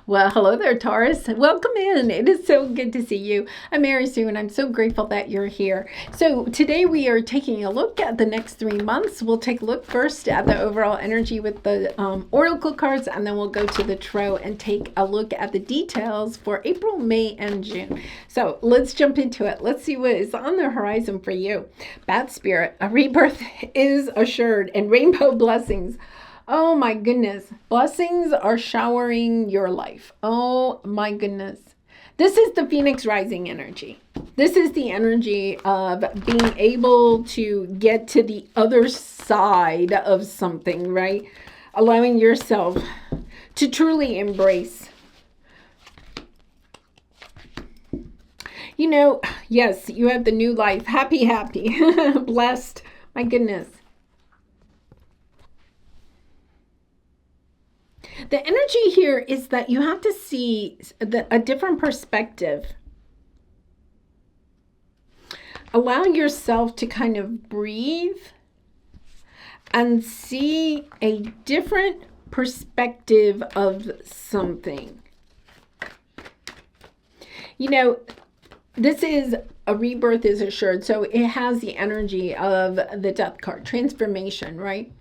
Well, hello there, Taurus. Welcome in. It is so good to see you. I'm Mary Sue, and I'm so grateful that you're here. So, today we are taking a look at the next 3 months. We'll take a look first at the overall energy with the oracle cards, and then we'll go to the tarot and take a look at the details for April, May, and June. So, let's jump into it. Let's see what is on the horizon for you. Bat Spirit, a rebirth is assured, and rainbow blessings. Oh my goodness. Blessings are showering your life. Oh my goodness. This is the Phoenix rising energy. This is the energy of being able to get to the other side of something, right? Allowing yourself to truly embrace. Yes, you have the new life. Happy, blessed. My goodness. The energy here is that you have to see a different perspective. Allow yourself to kind of breathe and see a different perspective of something. This is a rebirth is assured, so it has the energy of the death card, transformation, right?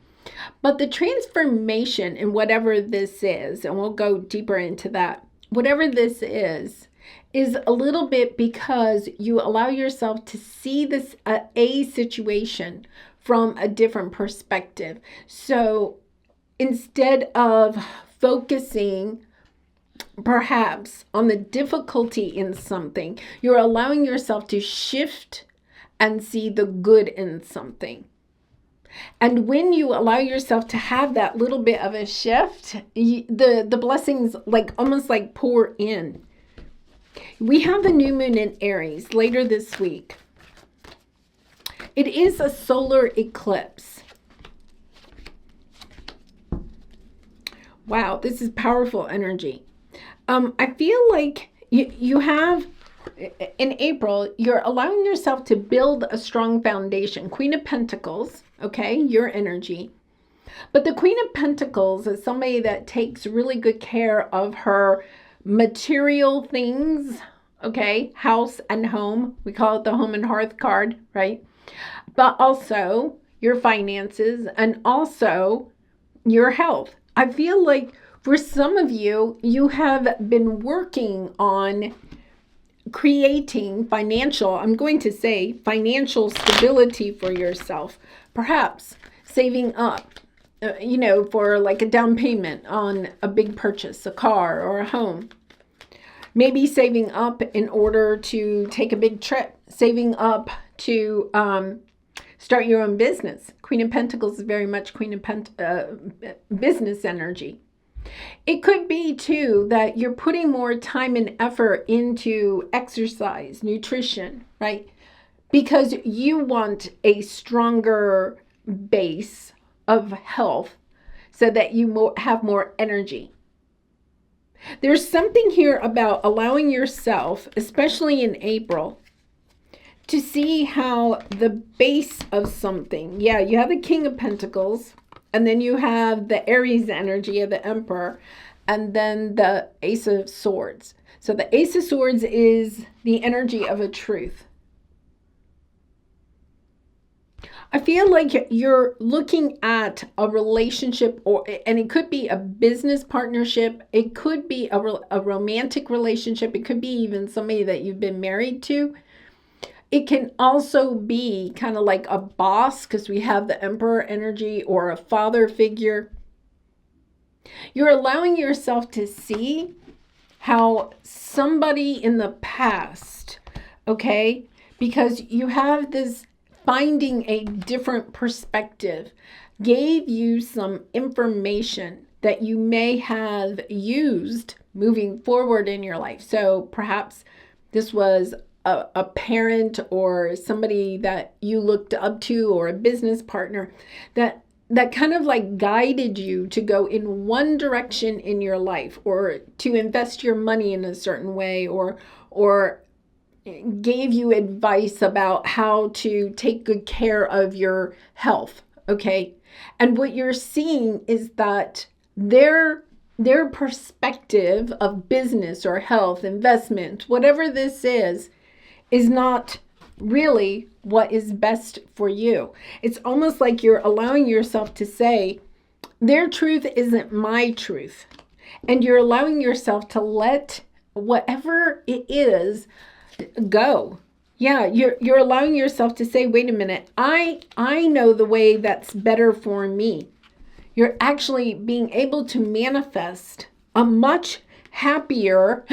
But the transformation in whatever this is, and we'll go deeper into that, whatever this is a little bit because you allow yourself to see this a situation from a different perspective. So instead of focusing perhaps on the difficulty in something, you're allowing yourself to shift and see the good in something. And when you allow yourself to have that little bit of a shift, the blessings almost pour in. We have the new moon in Aries later this week. It is a solar eclipse. Wow, this is powerful energy. I feel like you have, in April, you're allowing yourself to build a strong foundation. Queen of Pentacles, okay, your energy. But the Queen of Pentacles is somebody that takes really good care of her material things, okay, house and home. We call it the home and hearth card, right? But also your finances and also your health. I feel like for some of you, you have been working on creating financial stability for yourself. Perhaps saving up, for a down payment on a big purchase, a car or a home. Maybe saving up in order to take a big trip, saving up to start your own business. Queen of Pentacles is very much business energy. It could be, too, that you're putting more time and effort into exercise, nutrition, right? Because you want a stronger base of health so that you have more energy. There's something here about allowing yourself, especially in April, to see how the base of something, you have the King of Pentacles, and then you have the Aries energy of the Emperor, and then the Ace of Swords. So the Ace of Swords is the energy of a truth. I feel like you're looking at a relationship, and it could be a business partnership. It could be a romantic relationship. It could be even somebody that you've been married to. It can also be kind of like a boss, because we have the Emperor energy, or a father figure. You're allowing yourself to see how somebody in the past, okay, because you have this finding a different perspective, gave you some information that you may have used moving forward in your life. So perhaps this was a parent or somebody that you looked up to, or a business partner that kind of guided you to go in one direction in your life, or to invest your money in a certain way, or gave you advice about how to take good care of your health, okay? And what you're seeing is that their their perspective of business or health, investment, whatever this is not really what is best for you. It's almost like you're allowing yourself to say, their truth isn't my truth. And you're allowing yourself to let whatever it is go. Yeah, you're allowing yourself to say, wait a minute, I know the way that's better for me. You're actually being able to manifest a much happier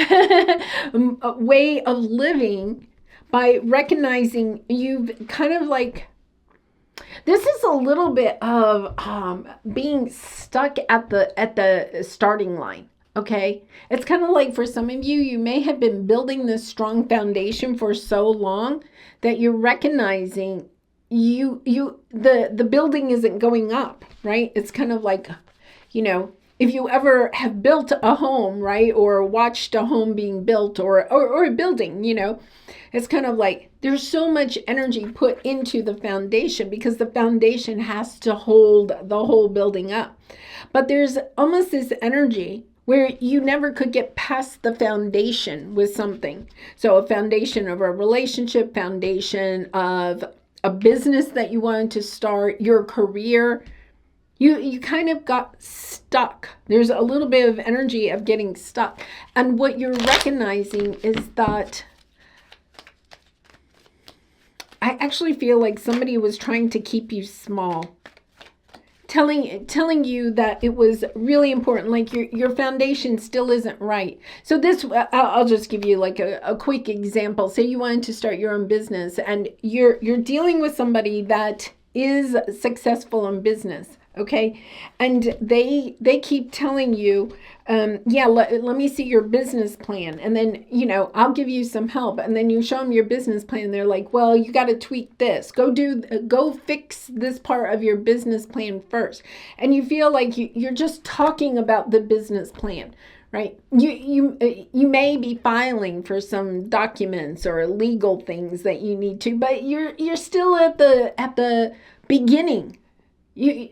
way of living by recognizing you've kind of like, this is a little bit of being stuck at the starting line. Okay, it's kind of like for some of you, you may have been building this strong foundation for so long that you're recognizing the building isn't going up, right? It's kind of like, if you ever have built a home, right, or watched a home being built or a building, it's kind of like there's so much energy put into the foundation because the foundation has to hold the whole building up. But there's almost this energy where you never could get past the foundation with something. So a foundation of a relationship, foundation of a business that you wanted to start, your career, you kind of got stuck. There's a little bit of energy of getting stuck. And what you're recognizing is that I actually feel like somebody was trying to keep you small. Telling you that it was really important, like your foundation still isn't right. So this, I'll just give you like a quick example. Say you wanted to start your own business and you're dealing with somebody that is successful in business, okay? And they keep telling you, let me see your business plan. And then, I'll give you some help. And then you show them your business plan. They're like, well, you got to tweak this. Go fix this part of your business plan first. And you feel like you're just talking about the business plan, right? You may be filing for some documents or legal things that you need to, but you're still at the beginning.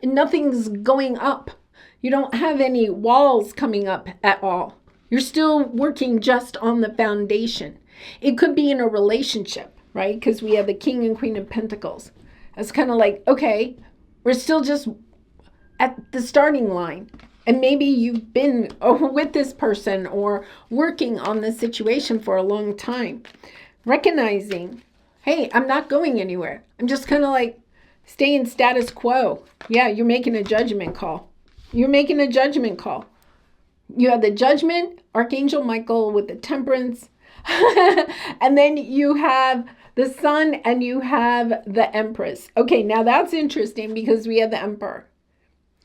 Nothing's going up. You don't have any walls coming up at all. You're still working just on the foundation. It could be in a relationship, right? Because we have the King and Queen of Pentacles. It's kind of like, okay, we're still just at the starting line. And maybe you've been with this person or working on this situation for a long time. Recognizing, hey, I'm not going anywhere. I'm just kind of like staying status quo. Yeah, you're making a judgment call. You're making a judgment call. You have the Judgment, Archangel Michael with the Temperance. And then you have the Sun and you have the Empress. Okay, now that's interesting because we have the Emperor,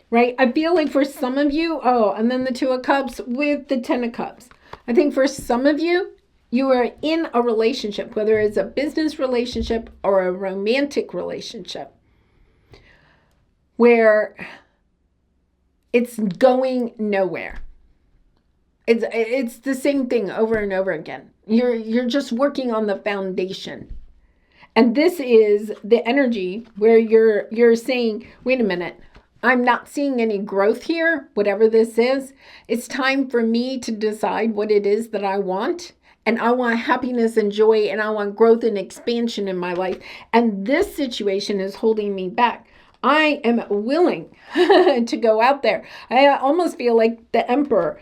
right? I feel like for some of you, and then the Two of Cups with the Ten of Cups. I think for some of you, you are in a relationship, whether it's a business relationship or a romantic relationship, where it's going nowhere. It's the same thing over and over again. You're just working on the foundation. And this is the energy where you're saying, wait a minute, I'm not seeing any growth here, whatever this is. It's time for me to decide what it is that I want. And I want happiness and joy, and I want growth and expansion in my life. And this situation is holding me back. I am willing to go out there. I almost feel like the Emperor.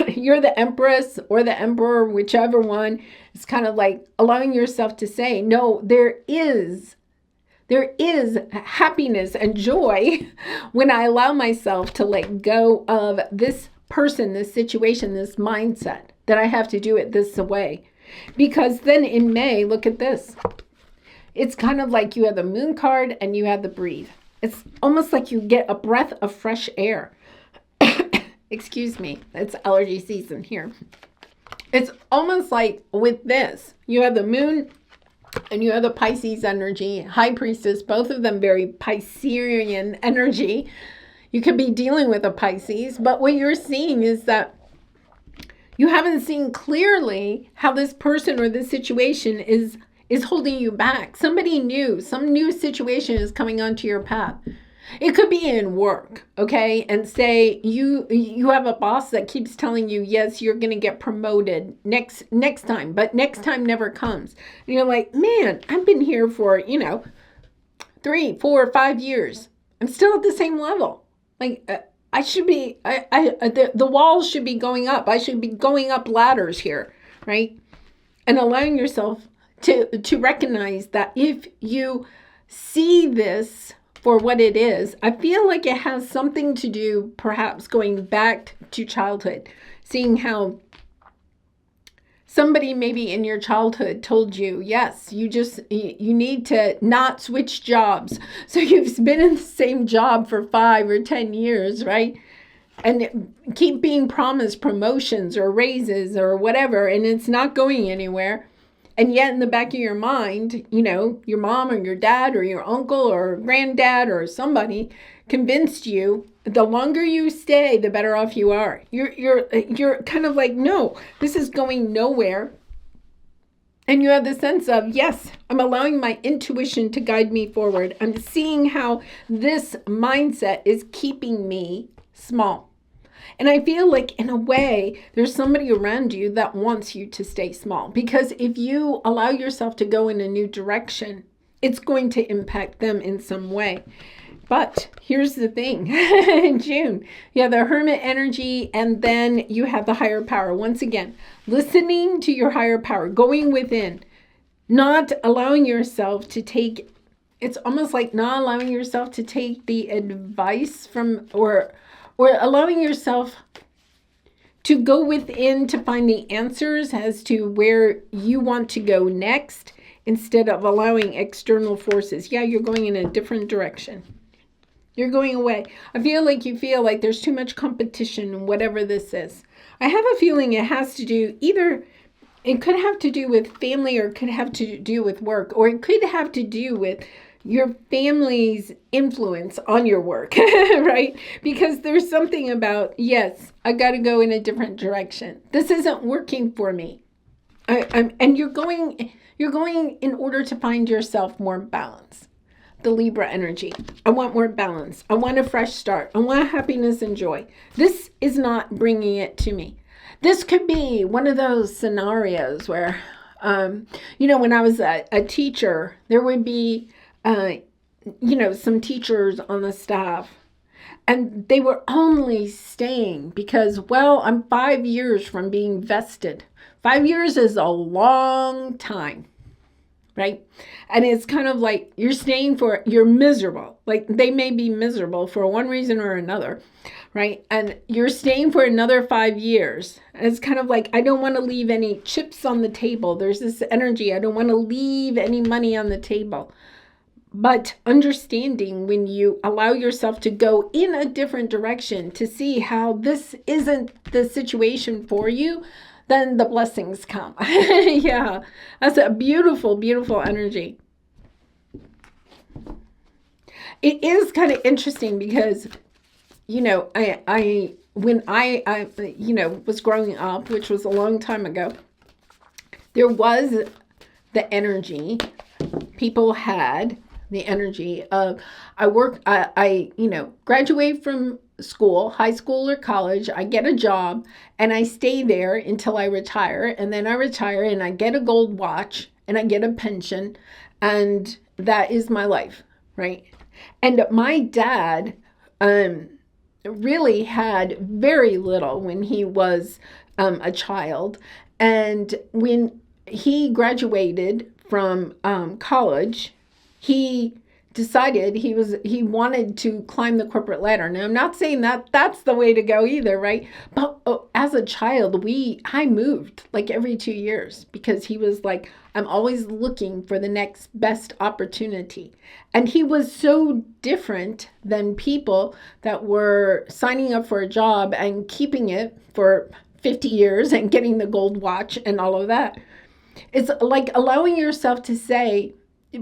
You're the Empress or the Emperor, whichever one. It's kind of like allowing yourself to say, no, there is happiness and joy when I allow myself to let go of this person, this situation, this mindset that I have to do it this way. Because then in May, look at this. It's kind of like you have the Moon card and you have the Breathe. It's almost like you get a breath of fresh air. Excuse me, it's allergy season here. It's almost like with this, you have the Moon and you have the Pisces energy, High Priestess, both of them very Piscean energy. You could be dealing with a Pisces, but what you're seeing is that you haven't seen clearly how this person or this situation is holding you back. Somebody new, some new situation is coming onto your path. It could be in work, okay? And say you have a boss that keeps telling you, yes, you're going to get promoted next time, but next time never comes. And you're like, man, I've been here for 3, 4, 5 years. I'm still at the same level. Like I should be. The walls should be going up. I should be going up ladders here, right? And allowing yourself to recognize that if you see this for what it is, I feel like it has something to do, perhaps going back to childhood, seeing how somebody maybe in your childhood told you, yes, you need to not switch jobs. So you've been in the same job for 5 or 10 years, right? And keep being promised promotions or raises or whatever, and it's not going anywhere. And yet in the back of your mind, your mom or your dad or your uncle or granddad or somebody convinced you the longer you stay, the better off you are. You're kind of like, no, this is going nowhere. And you have the sense of, yes, I'm allowing my intuition to guide me forward. I'm seeing how this mindset is keeping me small. And I feel like in a way, there's somebody around you that wants you to stay small. Because if you allow yourself to go in a new direction, it's going to impact them in some way. But here's the thing, in June, you have the Hermit energy, and then you have the higher power. Once again, listening to your higher power, going within, not allowing yourself to take, it's almost like not allowing yourself to take the advice from, or allowing yourself to go within to find the answers as to where you want to go next, instead of allowing external forces. Yeah, you're going in a different direction. You're going away. I feel like there's too much competition, whatever this is. I have a feeling it has to do it could have to do with family, or it could have to do with work, or it could have to do with your family's influence on your work, right? Because there's something about, yes, I got to go in a different direction. This isn't working for me. And you're going in order to find yourself more balance. The Libra energy. I want more balance. I want a fresh start. I want happiness and joy. This is not bringing it to me. This could be one of those scenarios where, when I was a teacher, there would be, some teachers on the staff, and they were only staying because, well, I'm 5 years from being vested. 5 years is a long time. Right? And it's kind of like you're miserable. Like they may be miserable for one reason or another, right? And you're staying for another 5 years. And it's kind of like, I don't want to leave any chips on the table. There's this energy. I don't want to leave any money on the table. But understanding when you allow yourself to go in a different direction to see how this isn't the situation for you, then the blessings come. Yeah, that's a beautiful, beautiful energy. It is kind of interesting because, when I was growing up, which was a long time ago, there was the energy, people had the energy of, I graduate from school, high school or college, I get a job and I stay there until I retire, and then I retire and I get a gold watch and I get a pension, and that is my life, right? And my dad really had very little when he was a child, and when he graduated from college, he decided he wanted to climb the corporate ladder. Now, I'm not saying that that's the way to go either, right? But as a child, I moved like every 2 years because he was like, I'm always looking for the next best opportunity. And he was so different than people that were signing up for a job and keeping it for 50 years and getting the gold watch and all of that. It's like allowing yourself to say,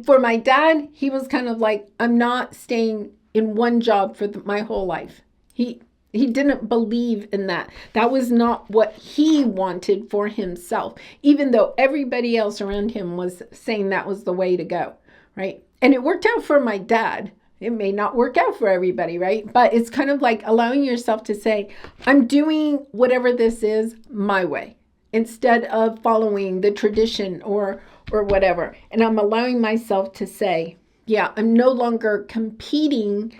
for my dad, he was kind of like, I'm not staying in one job for my whole life. He didn't believe in that. That was not what he wanted for himself, even though everybody else around him was saying that was the way to go, right? And it worked out for my dad. It may not work out for everybody, right? But it's kind of like allowing yourself to say, I'm doing whatever this is my way, instead of following the tradition or whatever. And I'm allowing myself to say, yeah, I'm no longer competing.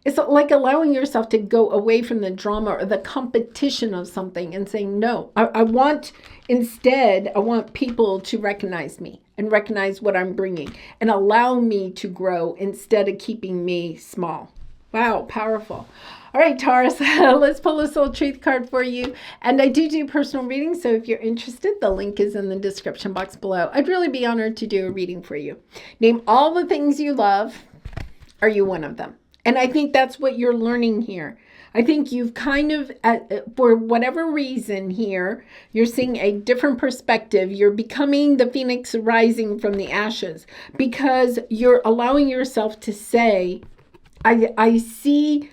It's like allowing yourself to go away from the drama or the competition of something and saying, no, I want people to recognize me and recognize what I'm bringing and allow me to grow instead of keeping me small. Wow, powerful. All right, Taurus, let's pull a soul truth card for you. And I do personal readings, so if you're interested, the link is in the description box below. I'd really be honored to do a reading for you. Name all the things you love. Are you one of them? And I think that's what you're learning here. I think you've kind of, for whatever reason here, you're seeing a different perspective. You're becoming the phoenix rising from the ashes because you're allowing yourself to say, I see,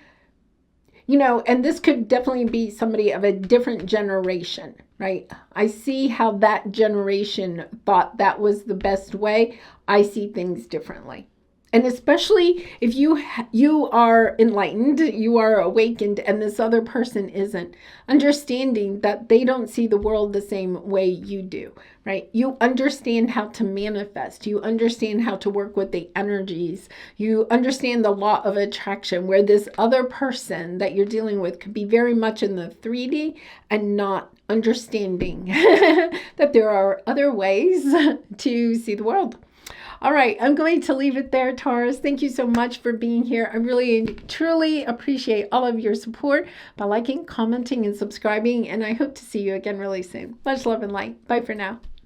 and this could definitely be somebody of a different generation, right? I see how that generation thought that was the best way. I see things differently. And especially if you are enlightened, you are awakened, and this other person isn't, understanding that they don't see the world the same way you do, right? You understand how to manifest. You understand how to work with the energies. You understand the law of attraction, where this other person that you're dealing with could be very much in the 3D and not understanding that there are other ways to see the world. All right, I'm going to leave it there, Taurus. Thank you so much for being here. I really, truly appreciate all of your support by liking, commenting, and subscribing, and I hope to see you again really soon. Much love and light. Bye for now.